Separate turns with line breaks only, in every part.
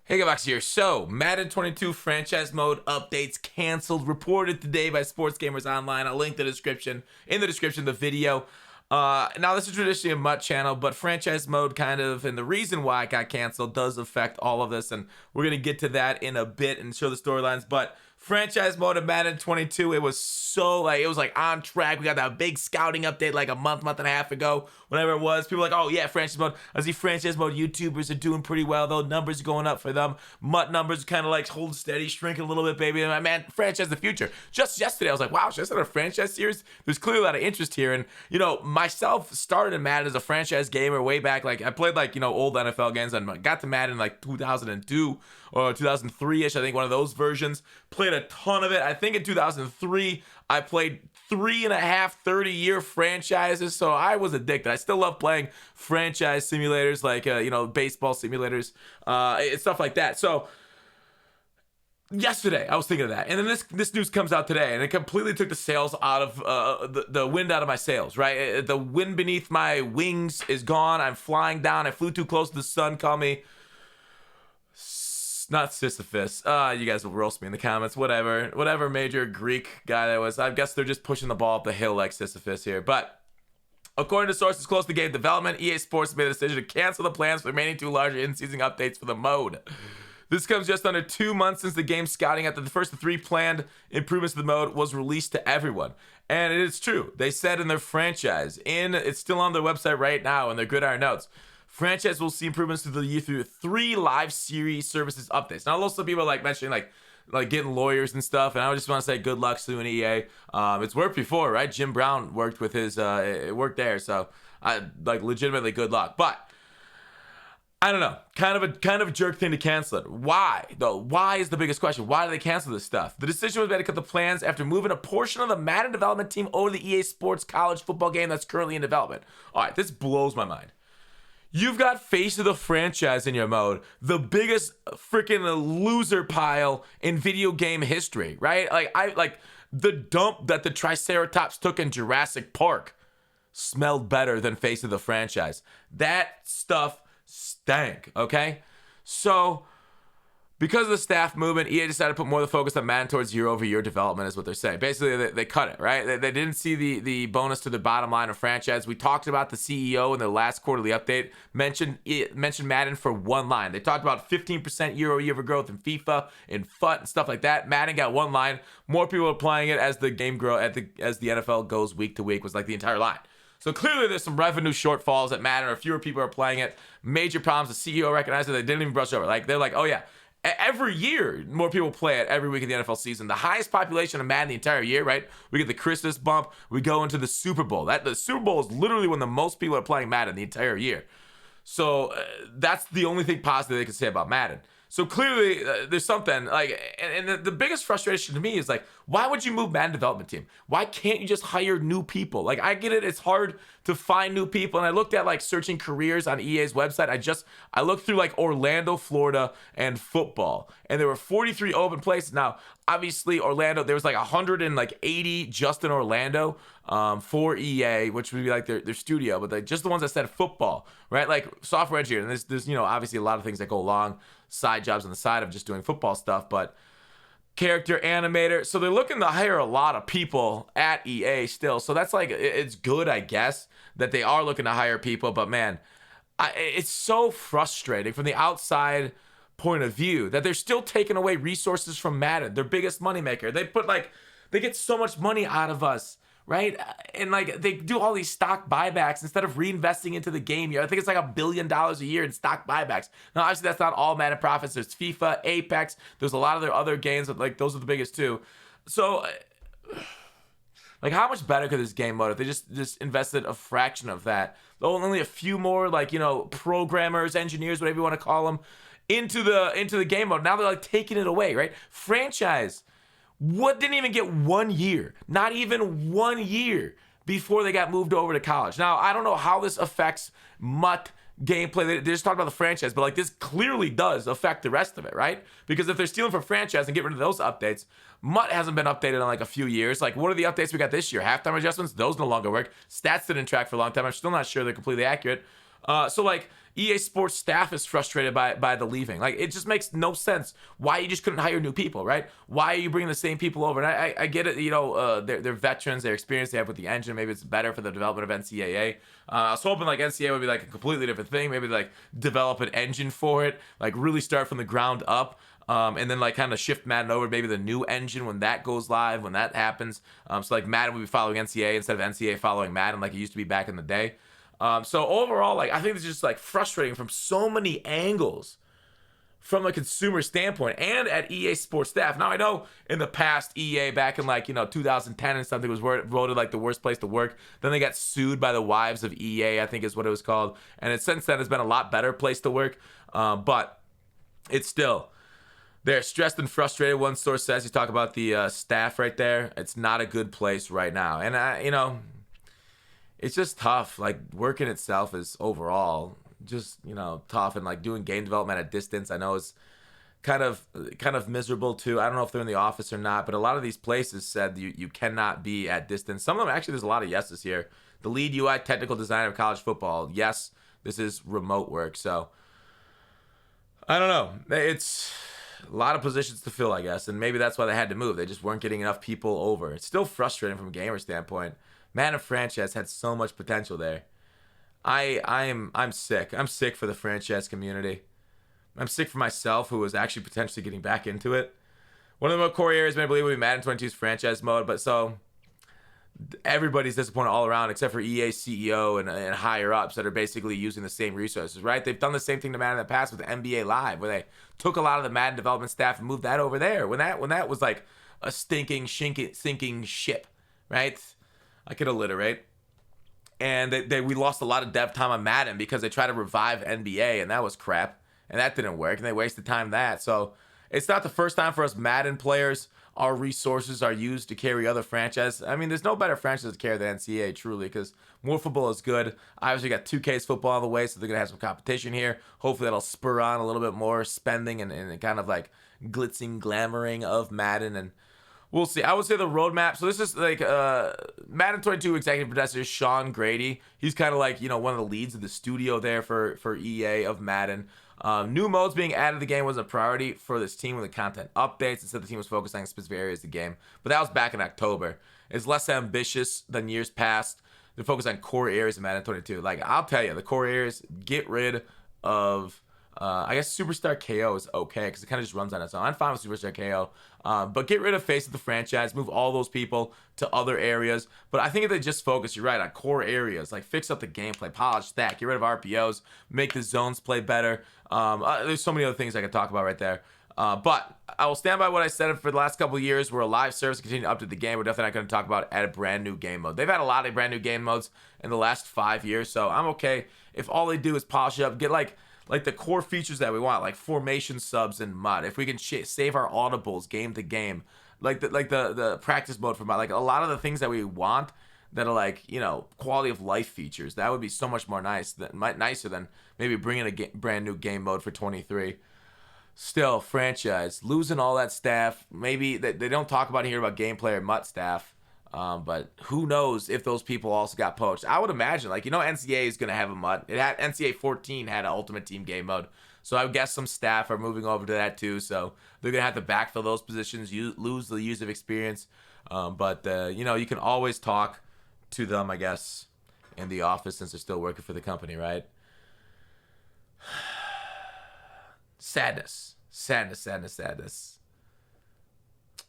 Hey, Gavax here. So, Madden 22 franchise mode updates canceled, reported today by Sports Gamers Online. I'll link the description in the description of the video. Now, this is traditionally a MUT channel, but franchise mode kind of, and the reason why it got canceled does affect all of this, and we're going to get to that in a bit and show the storylines. But franchise mode of Madden 22, it was on track. We got that big scouting update like a month and a half ago, whatever it was. People were like, oh yeah, franchise mode. I see franchise mode YouTubers are doing pretty well though. Numbers are going up for them. MUT numbers kind of like hold steady, shrinking a little bit, baby. And man, franchise the future. Just yesterday, I was like, wow, should I start a franchise series? There's clearly a lot of interest here. And myself started in Madden as a franchise gamer way back. Like I played old NFL games and got to Madden like 2002 or 2003-ish. I think one of those versions. Played a ton of it. I think in 2003, I played 3.5 30-year franchises, so I was addicted. I still love playing franchise simulators like baseball simulators and stuff like that. So yesterday I was thinking of that, and then this news comes out today, and it completely took the sails out of the wind out of my sails. Right, the wind beneath my wings is gone. I'm flying down. I flew too close to the sun. Call me not Sisyphus. You guys will roast me in the comments. Whatever major Greek guy that was. I guess they're just pushing the ball up the hill like Sisyphus here. But according to sources close to game development, EA Sports made the decision to cancel the plans for the remaining two larger in-season updates for the mode. This comes just under 2 months since the game scouting after the first of 3 planned improvements to the mode was released to everyone. And it is true. They said in their franchise, it's still on their website right now in their Gridiron notes, franchise will see improvements through 3 live series services updates. Now, lots of people are mentioning like getting lawyers and stuff, and I just want to say good luck to an EA. It's worked before, right? Jim Brown worked with his it worked there, so I legitimately good luck. But I don't know, kind of a jerk thing to cancel it. Why though? Why is the biggest question? Why do they cancel this stuff? The decision was made to cut the plans after moving a portion of the Madden development team over to the EA Sports college football game that's currently in development. All right, this blows my mind. You've got face of the franchise in your mode, the biggest freaking loser pile in video game history, right? Like the dump that the Triceratops took in Jurassic Park smelled better than face of the franchise. That stuff stank, okay? So because of the staff movement, EA decided to put more of the focus on Madden towards year-over-year development is what they're saying. Basically, they cut it, right? They didn't see the bonus to the bottom line of franchise. We talked about the CEO in the last quarterly update, mentioned Madden for one line. They talked about 15% year-over-year growth in FIFA, in FUT, and stuff like that. Madden got one line. More people are playing it as the game as the NFL goes week to week was like the entire line. So clearly there's some revenue shortfalls that matter, or fewer people are playing it. Major problems. The CEO recognized it. They didn't even brush over. They're like, oh yeah, every year more people play it every week of the NFL season. The highest population of Madden the entire year, right? We get the Christmas bump. We go into the Super Bowl. The Super Bowl is literally when the most people are playing Madden the entire year. So that's the only thing positive they can say about Madden. So clearly, there's something and the biggest frustration to me is why would you move Madden development team? Why can't you just hire new people? I get it, it's hard to find new people. And I looked at searching careers on EA's website. I looked through Orlando, Florida, and football, and there were 43 open places. Now, obviously, Orlando, there was 180 just in Orlando for EA, which would be their studio, but just the ones that said football, right? Software engineer, and there's obviously a lot of things that go along, side jobs on the side of just doing football stuff, but character animator. So they're looking to hire a lot of people at EA still. So that's it's good, I guess, that they are looking to hire people. But man, it's so frustrating from the outside point of view that they're still taking away resources from Madden, their biggest moneymaker. They get so much money out of us, right? And they do all these stock buybacks instead of reinvesting into the game here. I think it's $1 billion a year in stock buybacks. Now, obviously, that's not all Madden profits. There's FIFA, Apex. There's a lot of their other games, but those are the biggest too. So, how much better could this game mode if they just invested a fraction of that? Only a few more, programmers, engineers, whatever you want to call them, into the game mode. Now they're taking it away, right? Franchise. What didn't even get 1 year, not even 1 year before they got moved over to college. Now, I don't know how this affects MUT gameplay. They just talked about the franchise, but this clearly does affect the rest of it, right? Because if they're stealing from franchise and get rid of those updates, MUT hasn't been updated in a few years. What are the updates we got this year? Halftime adjustments, those no longer work. Stats didn't track for a long time. I'm still not sure they're completely accurate. So EA Sports staff is frustrated by the leaving. Like, it just makes no sense why you just couldn't hire new people, right? Why are you bringing the same people over? And I get it, you know, they're veterans, their experience they have with the engine. Maybe it's better for the development of NCAA. I was hoping like NCAA would be like a completely different thing. Maybe like develop an engine for it, like really start from the ground up. And then like kind of shift Madden over to maybe the new engine when that goes live, when that happens. So like Madden would be following NCAA instead of NCAA following Madden like it used to be back in the day. So overall, like I think it's just like frustrating from so many angles from a consumer standpoint and at EA Sports staff. Now I know in the past EA back in like, you know, 2010 and something was voted like the worst place to work. Then they got sued by the wives of EA, I think is what it was called. And it since then has been a lot better place to work. But it's still, they're stressed and frustrated. One source says, you talk about the staff right there. It's not a good place right now. And, you know, it's just tough. Like, working itself is overall just, you know, tough. And, like, doing game development at distance, I know is kind of miserable, too. I don't know if they're in the office or not. But a lot of these places said you cannot be at distance. Some of them, actually, there's a lot of yeses here. The lead UI technical designer of college football. Yes, this is remote work. So, I don't know. It's a lot of positions to fill, I guess, and maybe that's why they had to move. They just weren't getting enough people over. It's still frustrating from a gamer standpoint. Madden franchise had so much potential there. I'm sick. I'm sick for the franchise community. I'm sick for myself, who was actually potentially getting back into it. One of the core areas, I believe, would be Madden 22's franchise mode, but so everybody's disappointed all around except for EA CEO and higher ups that are basically using the same resources, right? They've done the same thing to Madden in the past with NBA Live, where they took a lot of the Madden development staff and moved that over there when that was like a sinking ship, right? I could alliterate. And we lost a lot of dev time on Madden because they tried to revive NBA, and that was crap, and that didn't work, and they wasted time that. So it's not the first time for us Madden players. Our resources are used to carry other franchises. I mean, there's no better franchise to carry than NCAA, truly, because more football is good. Obviously, got 2K's football on the way, so they're going to have some competition here. Hopefully, that'll spur on a little bit more spending and kind of like glitzing, glamoring of Madden, and we'll see. I would say the roadmap. So this is like Madden 22 executive producer Sean Grady. He's kind of like, you know, one of the leads of the studio there for EA of Madden. New modes being added to the game was a priority for this team with the content updates. Instead, the team was focusing on specific areas of the game. But that was back in October. It's less ambitious than years past. They're focused on core areas of Madden 22. Like, I'll tell you, the core areas, get rid of, I guess Superstar KO is okay because it kind of just runs on its own. I'm fine with Superstar KO. But get rid of face of the franchise, move all those people to other areas. But I think if they just focus, you're right, on core areas, like fix up the gameplay, polish that, get rid of RPOs, make the zones play better. There's so many other things I could talk about right there. But I will stand by what I said for the last couple of years. We're a live service, continue to update the game. We're definitely not going to talk about add a brand new game mode. They've had a lot of brand new game modes in the last 5 years, so I'm okay if all they do is polish it up, get like the core features that we want, like formation subs and mud. If we can save our audibles game to game, like the practice mode for mud, like a lot of the things that we want that are like, you know, quality of life features, that would be so much more nicer than maybe bringing a brand new game mode for 23. Still, franchise losing all that staff. Maybe they don't talk about here about gameplay or MUT staff. But who knows if those people also got poached. I would imagine, like, you know, NCAA is going to have a MUT. NCAA 14 had an Ultimate Team game mode. So I would guess some staff are moving over to that too. So they're going to have to backfill those positions, lose the years of experience. But you know, you can always talk to them, I guess, in the office since they're still working for the company, right? Sadness.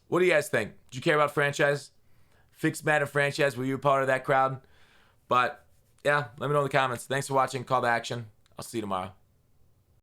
What do you guys think? Do you care about franchise? Fixed Madden franchise, were you a part of that crowd? But yeah, let me know in the comments. Thanks for watching. Call to action. I'll see you tomorrow.